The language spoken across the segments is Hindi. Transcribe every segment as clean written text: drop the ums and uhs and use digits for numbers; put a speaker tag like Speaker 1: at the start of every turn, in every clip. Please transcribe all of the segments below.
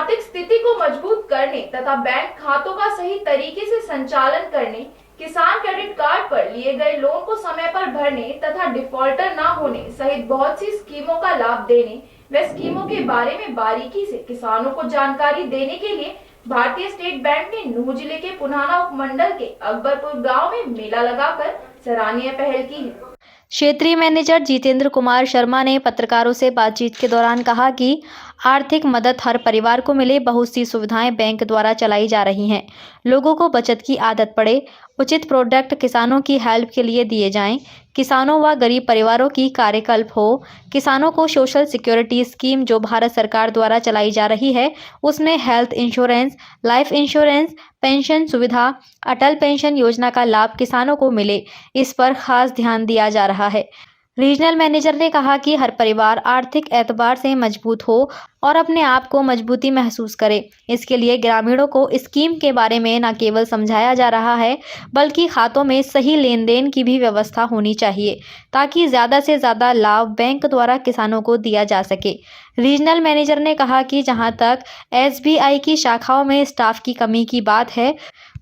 Speaker 1: आर्थिक स्थिति को मजबूत करने तथा बैंक खातों का सही तरीके से संचालन करने, किसान क्रेडिट कार्ड पर लिए गए लोन को समय पर भरने तथा डिफॉल्टर न होने सहित बहुत सी स्कीमों का लाभ देने व स्कीमों के बारे में बारीकी से किसानों को जानकारी देने के लिए भारतीय स्टेट बैंक ने नूंह जिले के पुनाना उपमंडल के अकबरपुर गांव में मेला लगाकर सराहनीय पहल की है।
Speaker 2: क्षेत्रीय मैनेजर जितेंद्र कुमार शर्मा ने पत्रकारों से बातचीत के दौरान कहा कि आर्थिक मदद हर परिवार को मिले, बहुत सी सुविधाएं बैंक द्वारा चलाई जा रही हैं। लोगों को बचत की आदत पड़े, उचित प्रोडक्ट किसानों की हेल्प के लिए दिए जाएं, किसानों व गरीब परिवारों की कार्यकल्प हो, किसानों को सोशल सिक्योरिटी स्कीम जो भारत सरकार द्वारा चलाई जा रही है उसमें health insurance, life insurance, pension सुविधा, अटल पेंशन योजना का लाभ किसानों को मिले, इस पर खास ध्यान दिया जा रहा है। रीजनल मैनेजर ने कहा कि हर परिवार आर्थिक एतबार से मजबूत हो और अपने आप को मजबूती महसूस करे। इसके लिए ग्रामीणों को स्कीम के बारे में न केवल समझाया जा रहा है बल्कि खातों में सही लेन देन की भी व्यवस्था होनी चाहिए ताकि ज़्यादा से ज़्यादा लाभ बैंक द्वारा किसानों को दिया जा सके। रीजनल मैनेजर ने कहा कि जहां तक SBI की शाखाओं में स्टाफ की कमी की बात है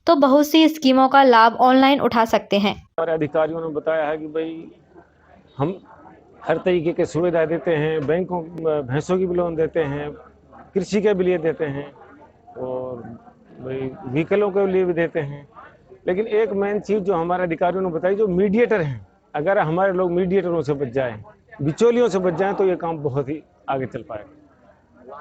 Speaker 2: तो बहुत सी स्कीमों का लाभ ऑनलाइन उठा सकते हैं।
Speaker 3: हमारे अधिकारियों ने बताया है कि भाई हम हर तरीके की सुविधा देते हैं, बैंकों भैंसों की भी लोन देते हैं, कृषि के भी लिए देते हैं और भाई व्हीकलों के लिए भी देते हैं। लेकिन एक मेन चीज़ जो हमारे अधिकारियों ने बताई, जो मीडिएटर हैं, अगर हमारे लोग मीडिएटरों से बच जाएं, बिचौलियों से बच जाएं तो ये काम बहुत ही आगे चल पाएगा।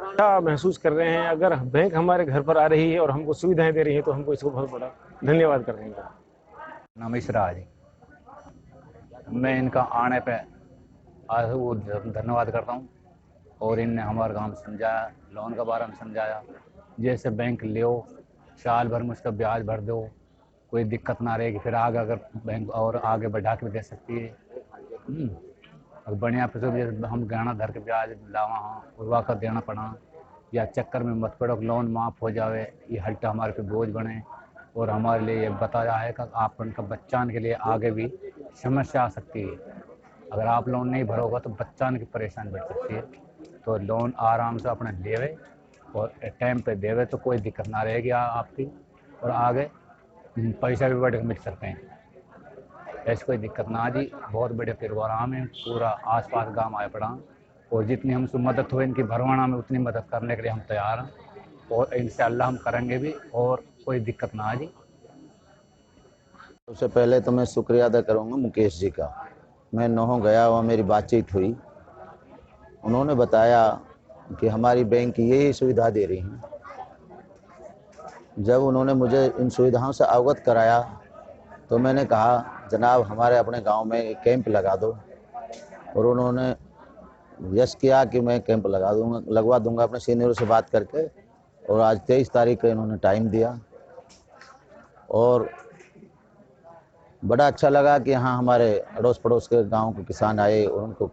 Speaker 3: अच्छा महसूस कर रहे हैं, अगर बैंक हमारे घर पर आ रही है और हमको सुविधाएं दे रही है तो हमको इसको बहुत बड़ा धन्यवाद कर देंगे।
Speaker 4: नमस्कार, मैं इनका आने पे आज वो धन्यवाद करता हूँ और इनने हमारे गांव में समझाया, लोन के बारे में समझाया, जैसे बैंक लियो साल भर में उसका ब्याज भर दो, कोई दिक्कत ना रहेगी, फिर आगे अगर बैंक और आगे बढ़ा के दे सकती है। और बढ़िया पे हम गहना धर के ब्याज लावा हाँ उड़वा कर देना पड़ा या चक्कर में मत पड़ो, लोन माफ़ हो जावे, ये हल्टा हमारे पे बोझ बने। और हमारे लिए ये बताया है कि आप उनका बच्चान के लिए आगे भी समस्या आ सकती है, अगर आप लोन नहीं भरोगे तो बच्चान की परेशानी बढ़ सकती है। तो लोन आराम से अपने देवे और टाइम पे देवे तो कोई दिक्कत ना रहेगी आपकी, और आगे पैसा भी बढ़ के मिल सकते हैं, ऐसी कोई दिक्कत ना जी। बहुत बड़े प्रोग्राम है, पूरा आसपास गांव आए पड़ा और जितनी हमसे मदद हो इनकी भरवाना में उतनी मदद करने के लिए हम तैयार हैं और इंशाअल्लाह हम करेंगे भी और कोई दिक्कत ना आ जी।
Speaker 5: सबसे पहले तो मैं शुक्रिया अदा करूंगा मुकेश जी का। मैं नौहों गया, वहाँ मेरी बातचीत हुई, उन्होंने बताया कि हमारी बैंक यही सुविधा दे रही हैं। जब उन्होंने मुझे इन सुविधाओं से अवगत कराया तो मैंने कहा जनाब हमारे अपने गांव में एक कैंप लगा दो, और उन्होंने यस किया कि मैं कैंप लगवा दूंगा अपने सीनियरों से बात करके। और आज 23 तारीख को इन्होंने टाइम दिया और बड़ा अच्छा लगा कि यहाँ हमारे अड़ोस पड़ोस के गांव के किसान आए और उनको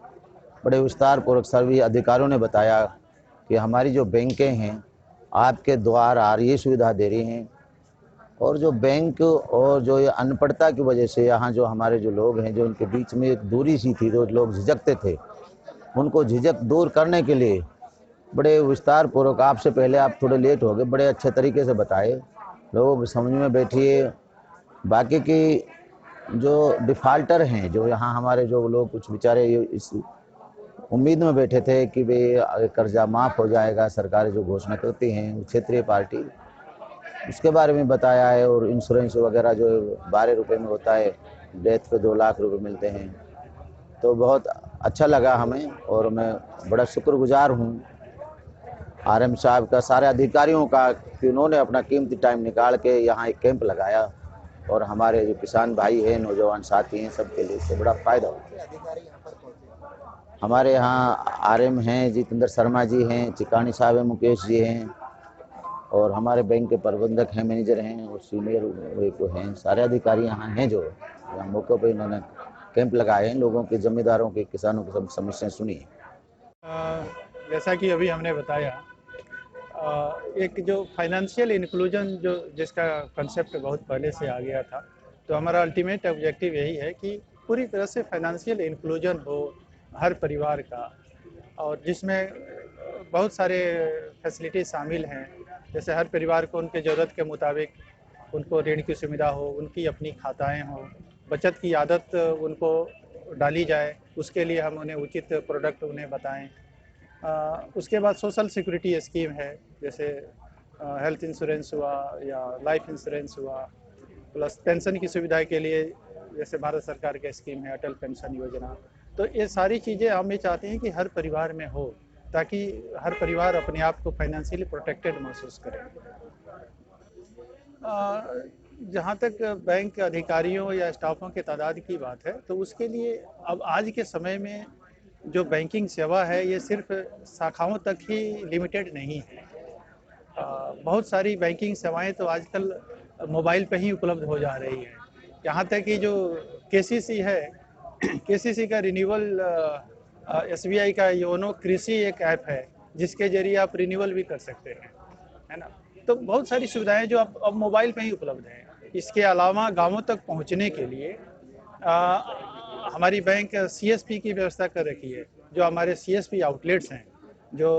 Speaker 5: बड़े विस्तार पूर्वक सभी अधिकारियों ने बताया कि हमारी जो बैंकें हैं आपके द्वारा ये सुविधा दे रही हैं। और जो बैंक और जो ये अनपढ़ता की वजह से यहाँ जो हमारे जो लोग हैं, जो उनके बीच में एक दूरी सी थी, जो लोग झिझकते थे, उनको झिझक दूर करने के लिए बड़े विस्तार पूर्वक, आपसे पहले आप थोड़े लेट हो गए, बड़े अच्छे तरीके से बताए, लोग समझ में बैठिए। बाकी की जो डिफ़ाल्टर हैं, जो यहाँ हमारे जो लोग कुछ बेचारे इस उम्मीद में बैठे थे कि भाई कर्जा माफ़ हो जाएगा, सरकारें जो घोषणा करती हैं क्षेत्रीय पार्टी, उसके बारे में बताया है। और इंश्योरेंस वगैरह जो 12 रुपये में होता है, डेथ पे 2 लाख रुपए मिलते हैं, तो बहुत अच्छा लगा हमें। और मैं बड़ा शुक्रगुजार हूँ RM साहब का, सारे अधिकारियों का, कि उन्होंने अपना कीमती टाइम निकाल के यहाँ एक कैंप लगाया और हमारे जो किसान भाई हैं, नौजवान साथी हैं, सबके लिए इससे बड़ा फ़ायदा हो। हमारे यहाँ RM हैं जितेंद्र शर्मा जी हैं, चिकानी साहब हैं, मुकेश जी हैं, और हमारे बैंक के प्रबंधक हैं, मैनेजर हैं और सीनियर वो हैं, सारे अधिकारी यहाँ हैं जो मौके पर इन्होंने कैंप लगाए हैं, लोगों के, जमींदारों के, किसानों की सब समस्याएं सुनी है।
Speaker 6: जैसा कि अभी हमने बताया, एक जो फाइनेंशियल इंक्लूजन जो जिसका कंसेप्ट बहुत पहले से आ गया था, तो हमारा अल्टीमेट ऑब्जेक्टिव यही है कि पूरी तरह से फाइनेंशियल इंक्लूजन हो हर परिवार का, और जिसमें बहुत सारे फैसिलिटी शामिल हैं। जैसे हर परिवार को उनके ज़रूरत के मुताबिक उनको ऋण की सुविधा हो, उनकी अपनी खाताएँ हों, बचत की आदत उनको डाली जाए, उसके लिए हम उन्हें उचित प्रोडक्ट उन्हें बताएँ। उसके बाद सोशल सिक्योरिटी स्कीम है, जैसे हेल्थ इंश्योरेंस हुआ या लाइफ इंश्योरेंस हुआ, प्लस पेंशन की सुविधा के लिए जैसे भारत सरकार की स्कीम है अटल पेंशन योजना। तो ये सारी चीज़ें हम ये चाहते हैं कि हर परिवार में हो, ताकि हर परिवार अपने आप को फाइनेंशियली प्रोटेक्टेड महसूस करे। जहाँ तक बैंक अधिकारियों या स्टाफों के तादाद की बात है, तो उसके लिए अब आज के समय में जो बैंकिंग सेवा है ये सिर्फ शाखाओं तक ही लिमिटेड नहीं है। बहुत सारी बैंकिंग सेवाएं तो आजकल मोबाइल पे ही उपलब्ध हो जा रही है। यहाँ तक कि जो केसीसी है, केसीसी का रिन्यूअल एसबीआई का योनो कृषि एक ऐप है जिसके जरिए आप रिन्यूअल भी कर सकते हैं, है ना। तो बहुत सारी सुविधाएं जो अब मोबाइल पे ही उपलब्ध हैं। इसके अलावा गांवों तक पहुंचने के लिए हमारी बैंक सीएसपी की व्यवस्था कर रखी है। जो हमारे सीएसपी आउटलेट्स हैं जो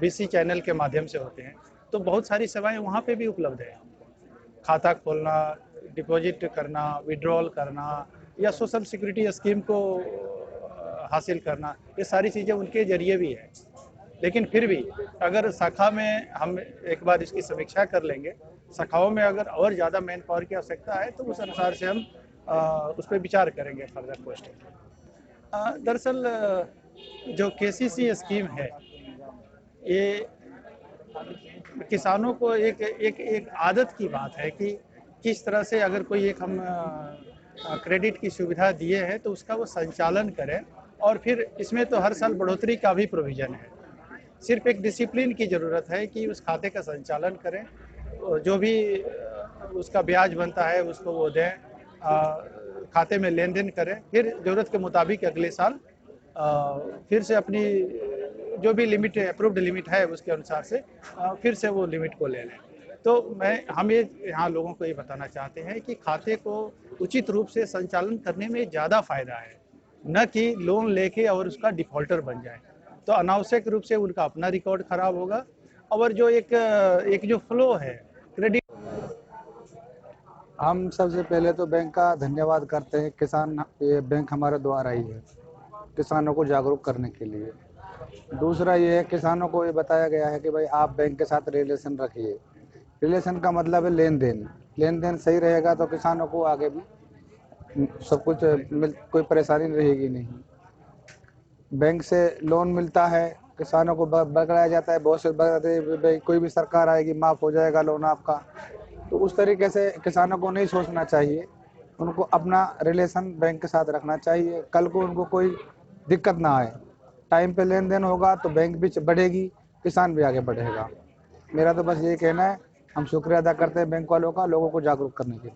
Speaker 6: बीसी चैनल के माध्यम से होते हैं, तो बहुत सारी सेवाएं वहाँ पे भी उपलब्ध है। खाता खोलना, डिपॉजिट करना, विड्रॉल करना या सोशल सिक्योरिटी स्कीम को हासिल करना, ये सारी चीज़ें उनके जरिए भी है। लेकिन फिर भी अगर शाखा में हम एक बार इसकी समीक्षा कर लेंगे, शाखाओं में अगर और ज़्यादा मैन पावर की आवश्यकता है तो उस अनुसार से हम उस पर विचार करेंगे फर्दर पोस्टिंग। दरअसल जो केसीसी स्कीम है ये किसानों को एक आदत की बात है कि किस तरह से अगर कोई एक हम क्रेडिट की सुविधा दिए हैं तो उसका वो संचालन करें, और फिर इसमें तो हर साल बढ़ोतरी का भी प्रोविज़न है। सिर्फ एक डिसिप्लिन की ज़रूरत है कि उस खाते का संचालन करें, जो भी उसका ब्याज बनता है उसको वो दें, खाते में लेन देन करें, फिर ज़रूरत के मुताबिक अगले साल फिर से अपनी जो भी लिमिट है, अप्रूव्ड लिमिट है, उसके अनुसार से फिर से वो लिमिट को ले लें। तो हम ये यहाँ लोगों को ये बताना चाहते हैं कि खाते को उचित रूप से संचालन करने में ज़्यादा फायदा है, न कि लोन लेके और उसका डिफॉल्टर बन जाए। तो अनावश्यक रूप से उनका अपना रिकॉर्ड खराब होगा, और जो एक जो फ्लो है क्रेडिट।
Speaker 7: हम सबसे पहले तो बैंक का धन्यवाद करते हैं, ये बैंक हमारे द्वारा ही है किसानों को जागरूक करने के लिए। दूसरा ये है, किसानों को ये बताया गया है कि भाई आप बैंक के साथ रिलेशन रखिए। रिलेशन का मतलब है लेन देन। लेन देन सही रहेगा तो किसानों को आगे भी सब कुछ कोई परेशानी रहेगी नहीं। बैंक से लोन मिलता है, किसानों को बगड़ाया जाता है, बहुत से कोई भी सरकार आएगी माफ़ हो जाएगा लोन आपका। तो उस तरीके से किसानों को नहीं सोचना चाहिए, उनको अपना रिलेशन बैंक के साथ रखना चाहिए। कल को उनको कोई दिक्कत ना आए, टाइम पे लेन देन होगा तो बैंक भी बढ़ेगी, किसान भी आगे बढ़ेगा। मेरा तो बस यही कहना है। हम शुक्रिया अदा करते हैं बैंक वालों का, लोगों को जागरूक करने के लिए।